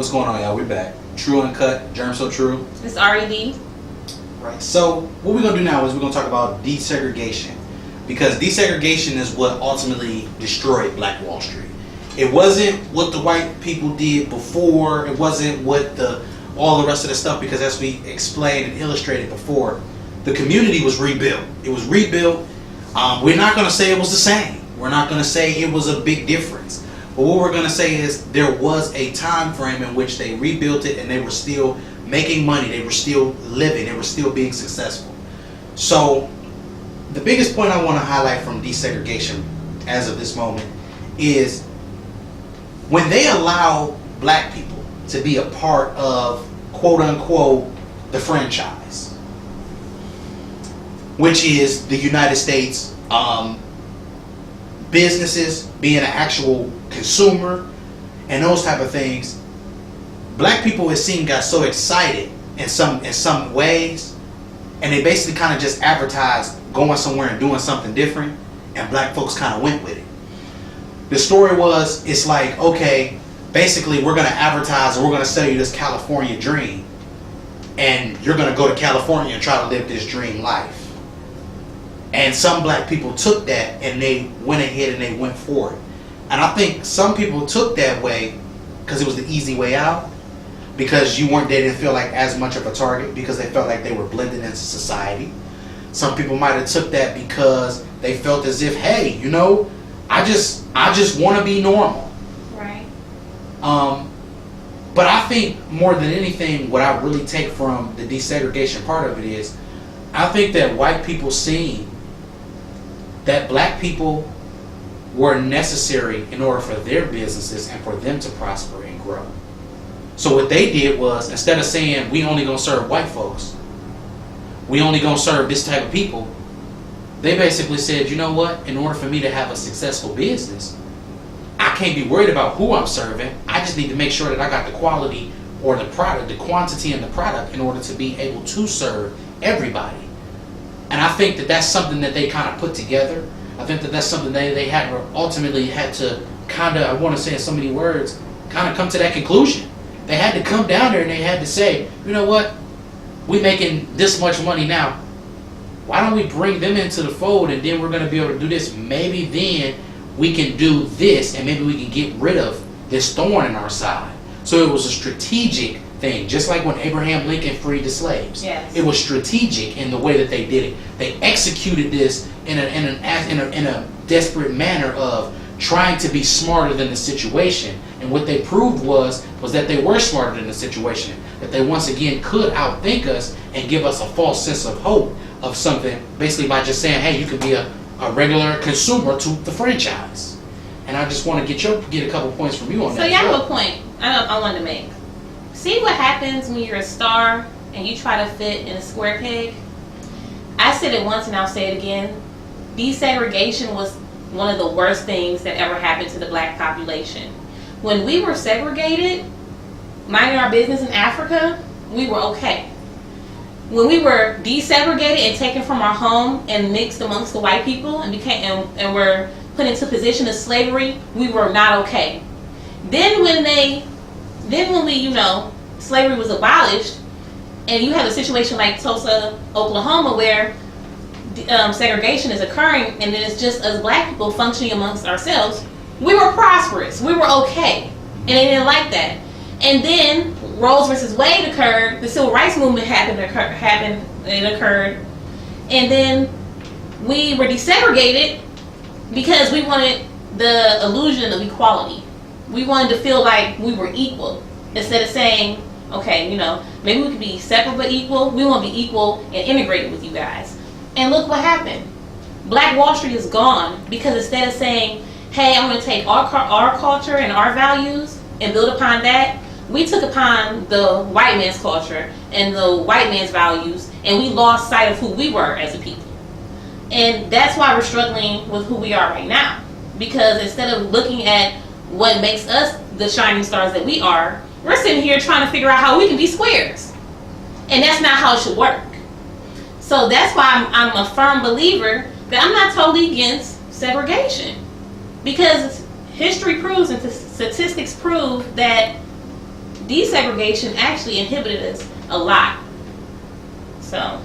What's going on, y'all? We're back. Tru Uncut, Jerm So Tru. It's Ari D. Right. So what we're gonna do now is we're gonna talk about desegregation, because desegregation is what ultimately destroyed Black Wall Street. It wasn't what the white people did before. It wasn't what all the rest of the stuff, because as we explained and illustrated before, the community was rebuilt. It was rebuilt. We're not gonna say it was the same. We're not gonna say it was a big difference. But what we're going to say is there was a time frame in which they rebuilt it and they were still making money. They were still living. They were still being successful. So the biggest point I want to highlight from desegregation as of this moment is when they allow Black people to be a part of, quote unquote, the franchise, which is the United States, businesses, being an actual consumer, and those type of things. Black people, it seemed, got so excited in some ways, and they basically kind of just advertised going somewhere and doing something different, and Black folks kind of went with it. The story was, it's like, okay, basically we're going to advertise and we're going to sell you this California dream, and you're going to go to California and try to live this dream life. And some Black people took that and they went ahead and they went for it. And I think some people took that way because it was the easy way out, because they didn't feel like as much of a target, because they felt like they were blending into society. Some people might have took that because they felt as if, hey, I just want to be normal. Right. But I think more than anything, what I really take from the desegregation part of it is, I think that white people seen that Black people were necessary in order for their businesses and for them to prosper and grow. So what they did was, instead of saying, we only gonna serve white folks, we only gonna serve this type of people, they basically said, you know what, in order for me to have a successful business, I can't be worried about who I'm serving. I just need to make sure that I got the quality or the product, the quantity in the product, in order to be able to serve everybody. And I think that that's something that they kind of put together. I think that that's something they ultimately had to kind of, I want to say in so many words, kind of come to that conclusion. They had to come down there and they had to say, you know what, we're making this much money now. Why don't we bring them into the fold, and then we're going to be able to do this. Maybe then we can do this, and maybe we can get rid of this thorn in our side. So it was a strategic thing, just like when Abraham Lincoln freed the slaves. Yes. It was strategic in the way that they did it. They executed this in a desperate manner of trying to be smarter than the situation. And what they proved was that they were smarter than the situation. That they once again could outthink us and give us a false sense of hope of something, basically by just saying, hey, you could be a regular consumer to the franchise. And I just want to get a couple points from you on that. So you have a point I wanted to make. See what happens when you're a star and you try to fit in a square peg? I said it once and I'll say it again. Desegregation was one of the worst things that ever happened to the Black population. When we were segregated, minding our business in Africa, we were okay. When we were desegregated and taken from our home and mixed amongst the white people and were put into a position of slavery, we were not okay. Then when we, slavery was abolished, and you have a situation like Tulsa, Oklahoma, where segregation is occurring, and then it's just us Black people functioning amongst ourselves, we were prosperous. We were okay. And they didn't like that. And then Roe versus Wade occurred, the civil rights movement occurred, and then we were desegregated because we wanted the illusion of equality. We wanted to feel like we were equal, instead of saying, okay, maybe we could be separate but equal. We want to be equal and integrated with you guys. And look what happened. Black Wall Street is gone, because instead of saying, hey, I'm going to take our culture and our values and build upon that, we took upon the white man's culture and the white man's values, and we lost sight of who we were as a people. And that's why we're struggling with who we are right now. Because instead of looking at what makes us the shining stars that we are, we're sitting here trying to figure out how we can be squares. And that's not how it should work. So that's why I'm a firm believer that I'm not totally against segregation. Because history proves and statistics prove that desegregation actually inhibited us a lot. So.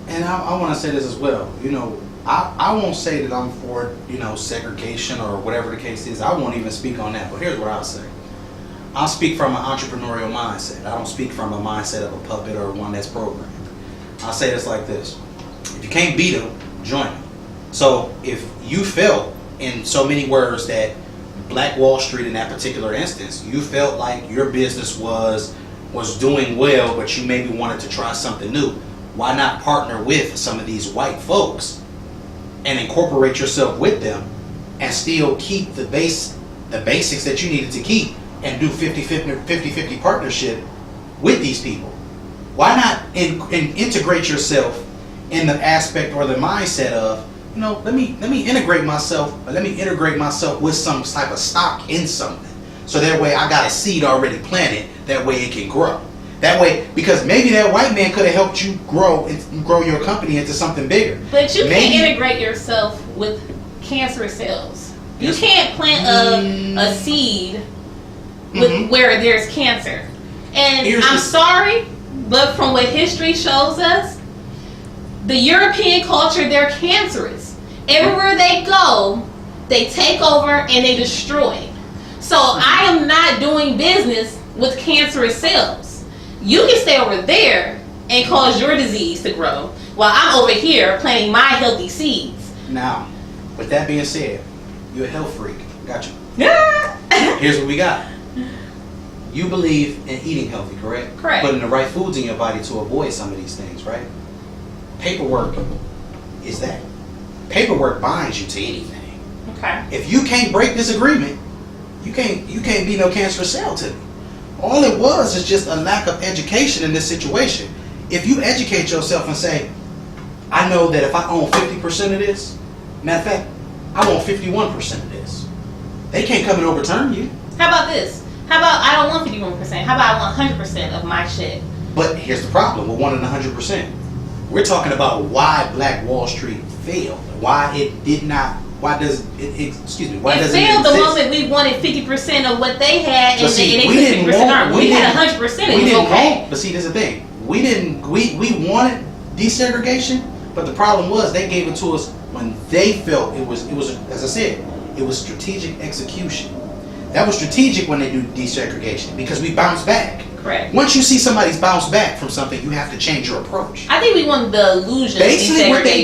And I want to say this as well. You know, I won't say that I'm for, you know, segregation or whatever the case is. I won't even speak on that. But here's what I'll say. I'll speak from an entrepreneurial mindset. I don't speak from a mindset of a puppet or one that's programmed. I'll say this like this. If you can't beat them, join them. So if you felt, in so many words, that Black Wall Street in that particular instance, you felt like your business was doing well, but you maybe wanted to try something new, why not partner with some of these white folks and incorporate yourself with them and still keep the basics that you needed to keep and do 50-50 partnership with these people? Why not integrate yourself in the aspect or the mindset of, you know, let me integrate myself, but let me integrate myself with some type of stock in something. So that way I got a seed already planted, that way it can grow. That way, because maybe that white man could have helped you grow your company into something bigger. But you can't integrate yourself with cancerous cells. You can't plant a seed with where there's cancer. And I'm sorry, but from what history shows us, the European culture, they're cancerous. Everywhere they go, they take over and they destroy. So I am not doing business with cancerous cells. You can stay over there and cause your disease to grow, while I'm over here planting my healthy seeds. Now, with that being said, you're a health freak. Got you. Yeah. Here's what we got. You believe in eating healthy, correct? Correct. Putting the right foods in your body to avoid some of these things, right? Paperwork is that. Paperwork binds you to anything. Okay. If you can't break this agreement, you can't be no cancerous cell to me. All it was is just a lack of education in this situation. If you educate yourself and say, I know that if I own 50% of this, matter of fact, I want 51% of this, they can't come and overturn you. How about this? How about I don't want 51%? How about I want 100% of my shit? But here's the problem with wanting 100%. We're talking about why Black Wall Street failed. Why it did not. Why does it? Excuse me. Why does it failed exist? the moment we wanted 50% of what they had, and See, they we took didn't 50% want. We had 100%. It was okay. But see, there's the thing. We didn't. We wanted desegregation, but the problem was they gave it to us when they felt it was. As I said, it was strategic execution. That was strategic when they do desegregation because we bounce back. Correct. Once you see somebody's bounce back from something, you have to change your approach. I think we wanted the illusion. Basically, what they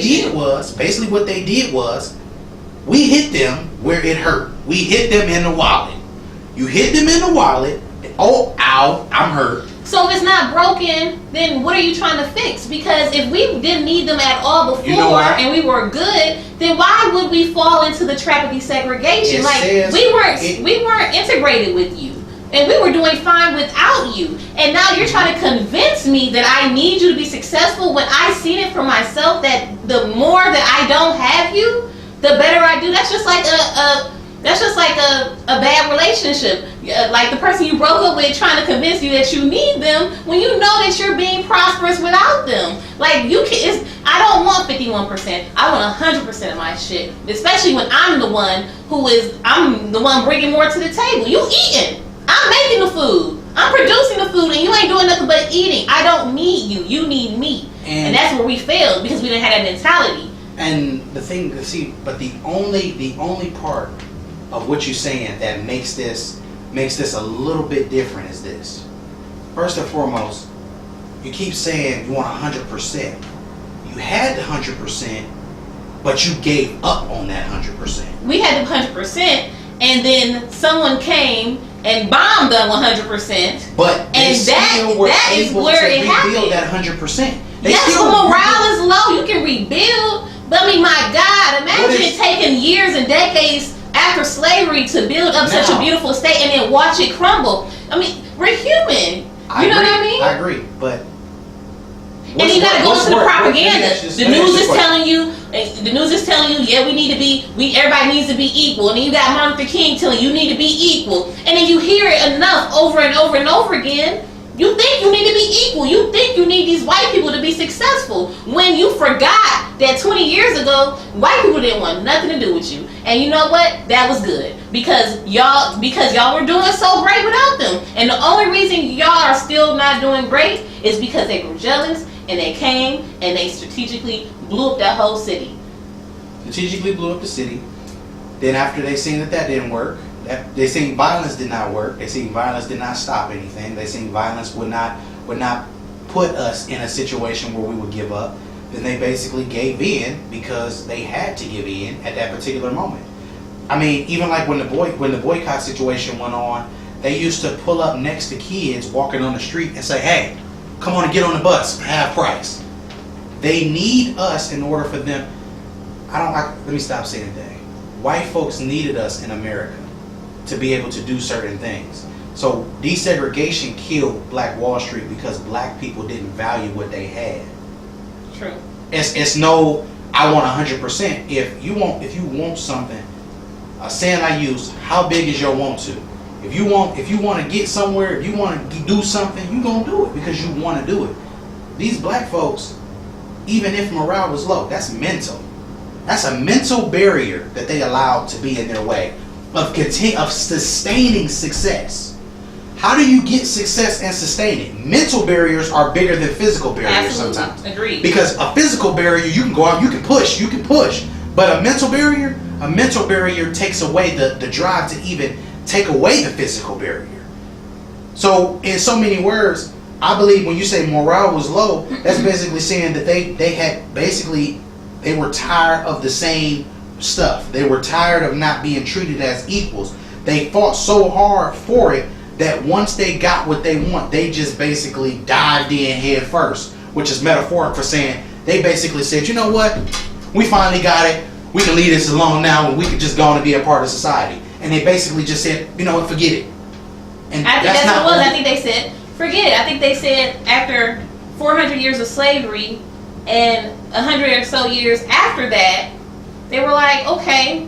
did was, we hit them where it hurt. We hit them in the wallet. You hit them in the wallet. Oh, ow! I'm hurt. So if it's not broken, then what are you trying to fix? Because if we didn't need them at all before, and we were good, then why would we fall into the trap of desegregation? We weren't integrated with you, and we were doing fine without you. And now you're trying to convince me that I need you to be successful when I've seen it for myself that the more that I don't have you, the better I do. That's just like a bad relationship. Like the person you broke up with trying to convince you that you need them when you know that you're being prosperous without them. Like I don't want 51%. I want 100% of my shit. Especially when I'm the one bringing more to the table. You eating. I'm making the food. I'm producing the food, and you ain't doing nothing but eating. I don't need you. You need me. And that's where we failed because we didn't have that mentality. And the thing, but the only part of what you're saying that makes this a little bit different is this. First and foremost, you keep saying you want 100%. You had the 100%, but you gave up on that 100%. We had the 100%, and then someone came and bombed the 100%. But they still were able to rebuild that 100%. Yes, when morale is low, you can rebuild. But I mean, my God, imagine it taking years and decades after slavery to build up such a beautiful state and then watch it crumble. I mean, we're human. You know what I mean? I agree, but and you gotta go into the propaganda. The news is telling you, yeah, everybody needs to be equal. And then you got Martin Luther King telling you need to be equal. And then you hear it enough over and over and over again. You think you need to be equal. You think you need these white people to be successful. When you forgot that 20 years ago, white people didn't want nothing to do with you. And you know what? That was good. because y'all were doing so great without them. And the only reason y'all are still not doing great is because they were jealous and they came and they strategically blew up that whole city. Strategically blew up the city. Then after they seen that didn't work, they seen violence did not work. They seen violence did not stop anything. They seen violence would not put us in a situation where we would give up. Then they basically gave in because they had to give in at that particular moment. I mean, even like when the boycott situation went on, they used to pull up next to kids walking on the street and say, "Hey, come on and get on the bus, half price." They need us in order for them. Let me stop saying that. White folks needed us in America to be able to do certain things. So desegregation killed Black Wall Street because black people didn't value what they had. True. It's no, I want 100%. If you want something, a saying I use, how big is your want to? If you want to get somewhere, if you want to do something, you're going to do it because you want to do it. These black folks, even if morale was low, that's mental. That's a mental barrier that they allowed to be in their way of sustaining success. How do you get success and sustain it? Mental barriers are bigger than physical barriers. Absolutely. Sometimes. Agreed. Because a physical barrier, you can go out, you can push. But a mental barrier takes away the drive to even take away the physical barrier. So in so many words, I believe when you say morale was low, that's basically saying that they were tired of the same stuff. They were tired of not being treated as equals. They fought so hard for it that once they got what they want, they just basically dived in head first, which is metaphoric for saying they basically said, you know what, we finally got it. We can leave this alone now, and we can just go on and be a part of society. And they basically just said, you know what, forget it. And I think that's what it was. I think they said, forget it. I think they said after 400 years of slavery and 100 or so years after that, they were like, okay,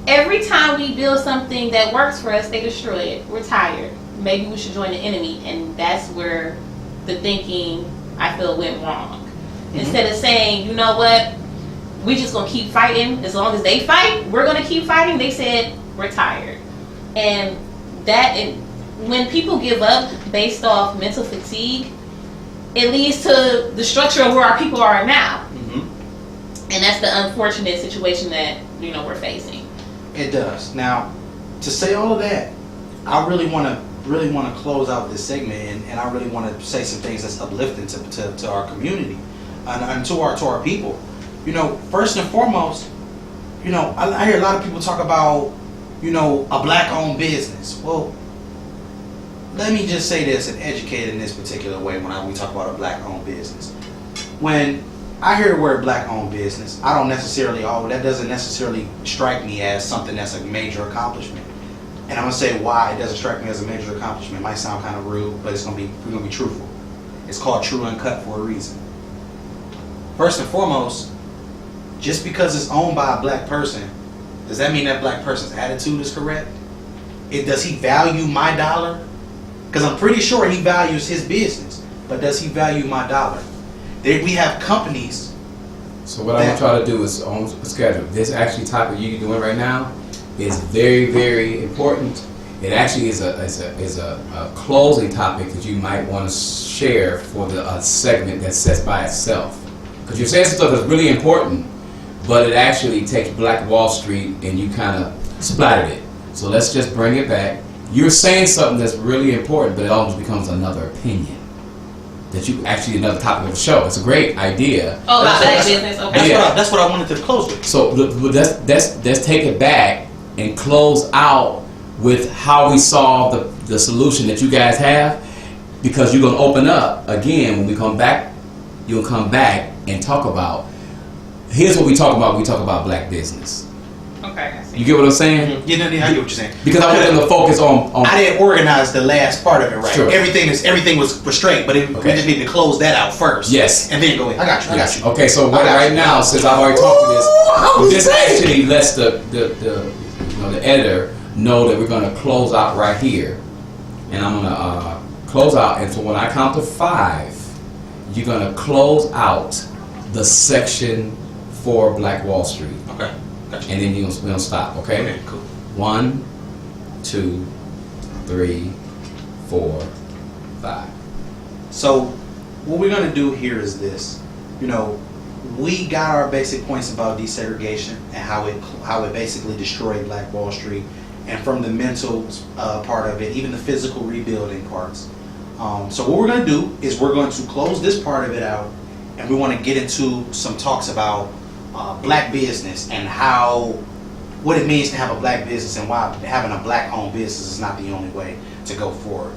every time we build something that works for us, they destroy it. We're tired. Maybe we should join the enemy. And that's where the thinking, I feel, went wrong. Mm-hmm. Instead of saying, you know what, we just going to keep fighting. As long as they fight, we're going to keep fighting. They said, we're tired. And when people give up based off mental fatigue, it leads to the structure of where our people are now. Mm-hmm. And that's the unfortunate situation that, we're facing. It does. Now, to say all of that, I really want to close out this segment, and I really want to say some things that's uplifting to our community and to our people. First and foremost, I hear a lot of people talk about, a black-owned business. Well, let me just say this and educate in this particular way when we talk about a black-owned business. When I hear the word black-owned business, that doesn't necessarily strike me as something that's a major accomplishment. And I'm gonna say why it doesn't strike me as a major accomplishment. It might sound kind of rude, but we're gonna be truthful. It's called Tru Uncut for a reason. First and foremost, just because it's owned by a black person, does that mean that black person's attitude is correct? Does he value my dollar? Because I'm pretty sure he values his business, but does he value my dollar? We have companies. So what I'm gonna try to do is on schedule. This actually topic you're doing right now is very, very important. It actually is a closing topic that you might want to share for the segment that sets by itself. Because you're saying stuff that's really important, but it actually takes Black Wall Street and you kind of splattered it. So let's just bring it back. You're saying something that's really important, but it almost becomes another opinion. That you actually another topic of the show. It's a great idea. Oh, about that business. Okay. That's what I wanted to close with. So let's take it back and close out with how we solve the solution that you guys have, because you're gonna open up again when we come back. You'll come back and talk about. Here's what we talk about. We talk about black business. Okay, I see. You get what I'm saying? Mm-hmm. Yeah, I get what you're saying. Because I want them to focus on. I didn't organize the last part of it right. Sure. Everything was straight, but we just need to close that out first. Yes. And then go ahead. I got you. Okay, so right now, since I've already talked to this actually lets the editor know that we're going to close out right here, and I'm going to close out. And so when I count to 5, you're going to close out the section for Black Wall Street. Okay. Gotcha. And then we're going to stop, okay? Okay, cool. 1, 2, 3, 4, 5. So what we're going to do here is this. You know, we got our basic points about desegregation and how it basically destroyed Black Wall Street, and from the mental part of it, even the physical rebuilding parts. So what we're going to do is we're going to close this part of it out, and we want to get into some talks about black business and what it means to have a black business, and why having a black owned business is not the only way to go forward.